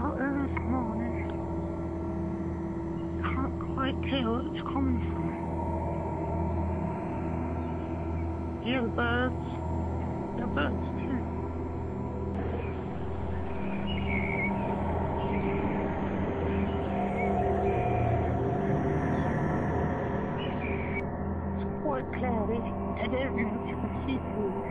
out there this morning. Can't quite tell where it's coming from. Hear the birds. The birds too. It's quite cloudy. I don't know if you can see through.